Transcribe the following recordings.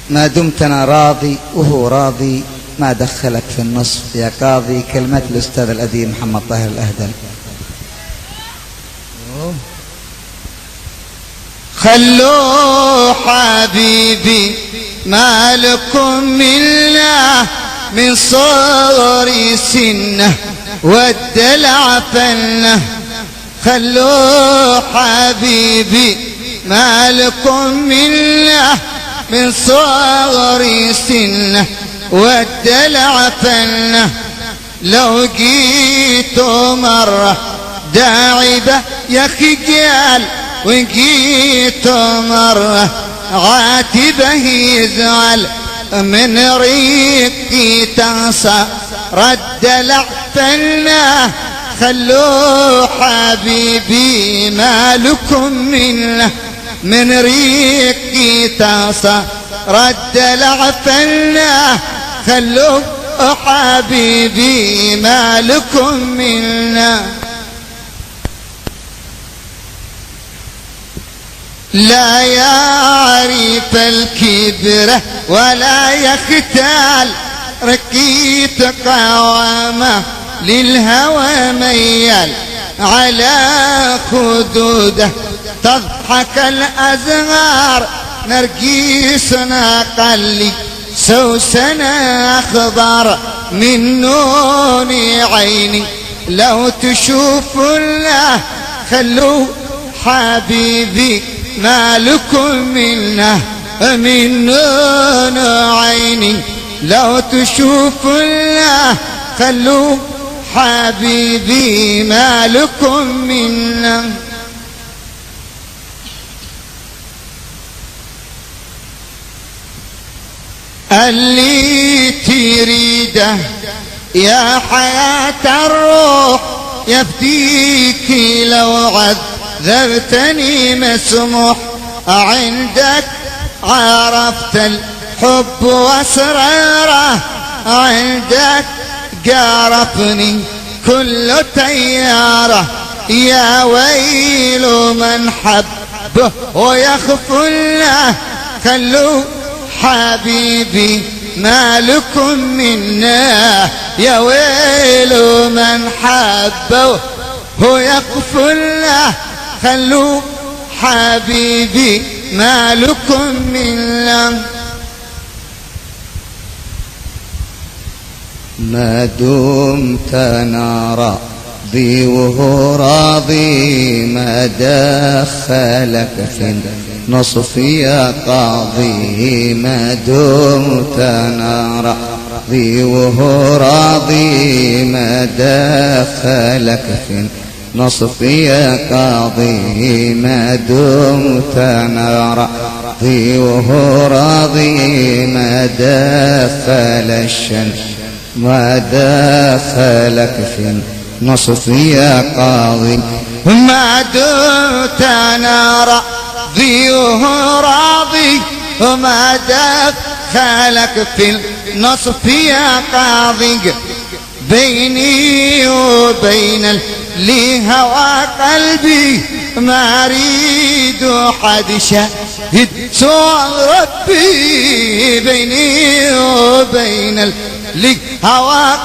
ما دمت أنا راضي وهو راضي ما دخلك في النصف يا قاضي. كلمة الأستاذ الأديب محمد طاهر الأهدل. خلوا حبيبي ما لكم منا من صغر سنه والدلع فنه. خلوا حبيبي ما لكم منا من صغر سنه والدلع فنه. لو جيتوا مرة داعبة يا خجال وجيتوا مرة عاتبة يزعل من ريقي تنصى الدلع فنه. خلوا حبيبي ما لكم منه من ريقي تنصى الدلع فنه. خلوا حبيبي ما لكم منه. لا يعرف الكبر ولا يختال ركيت قوامه للهوى ميال على خدوده تضحك الأزهار. نرجسنا قلي سوسنا أخضر من نون عيني لو تشوف الله. خلوا حبيبي ما لكم منه من نون عيني لو تشوف الله. خلوا حبيبي ما لكم منه. اللي تريده يا حياة الروح يفديك لو عذبتني مسموح. عندك عرفت الحب واسراره عندك قارفني كل تياره. يا ويل من حبه ويخفله. خلوا حبيبي ما لكم منا يا ويل من حبه ويغفله. خلوا حبيبي ما لكم منا. ما دمت أنا راضي وهو راضي ما دخلك في النصف يا قاضي. ما دمت أنا راضي وهو راضي ما دخلك في النصف يا قاضي. ما دمت أنا راضي وهو راضي ما دخل الشمس ما دخلك في النصف يا قاضي. ما دمت أنا راضي وهو راضي وما دخلك في النصف يا قاضي. بيني وبين اللي هوى قلبي ما أريد حد شاهد سوى ربي. بيني وبين اللي هوى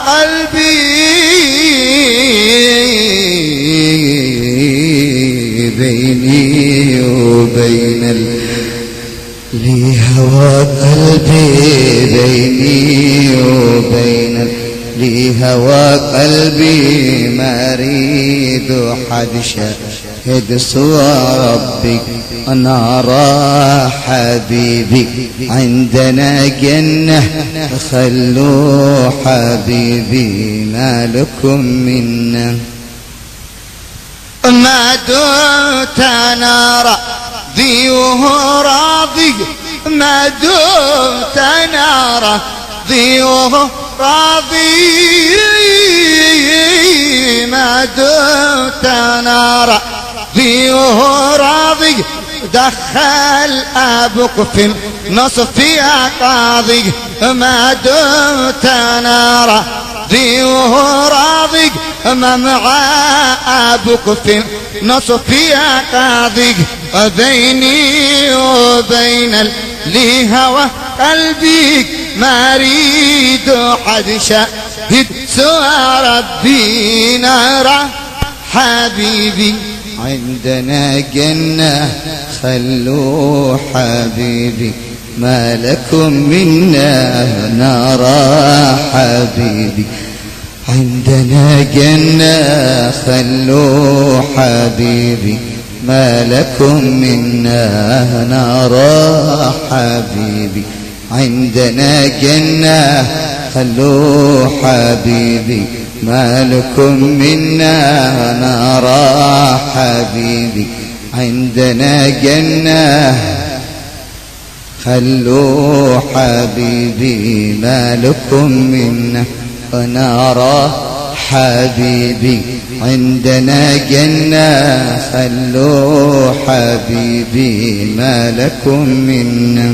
قلبي بيني وبين اللي هوى قلبي بيني وبين اللي هوى قلبي ما أريد حد شاهد سوى ربي. أنا راح حبيبي عندنا جنة. خلوا حبيبي ما لكم منا. ما دمت أنا راضي وهو راضي ما دمت أنا راضي وهو راضي ما دمت أنا راضي وهو راضي. دخل أبوك في النصف يا قاضي. ما دمت أنا راضي وهو راضي ما مع أبوك في النصف يا قاضي. بيني وبين اللي هوى قلبي ما اريد حد شاهد سوى ربي نرى حبيبي. عندنا جنة خلوا حبيبي ما لكم منا نرى حبيبي. عندنا جنة خلوا حبيبي ما لكم منا نرى حبيبي. عندنا جنة خلوا حبيبي ما لكم منا نرى حبيبي. عندنا جنة خلوا حبيبي ما لكم منا نرى حبيبي. عندنا جنة خلوا حبيبي ما لكم منا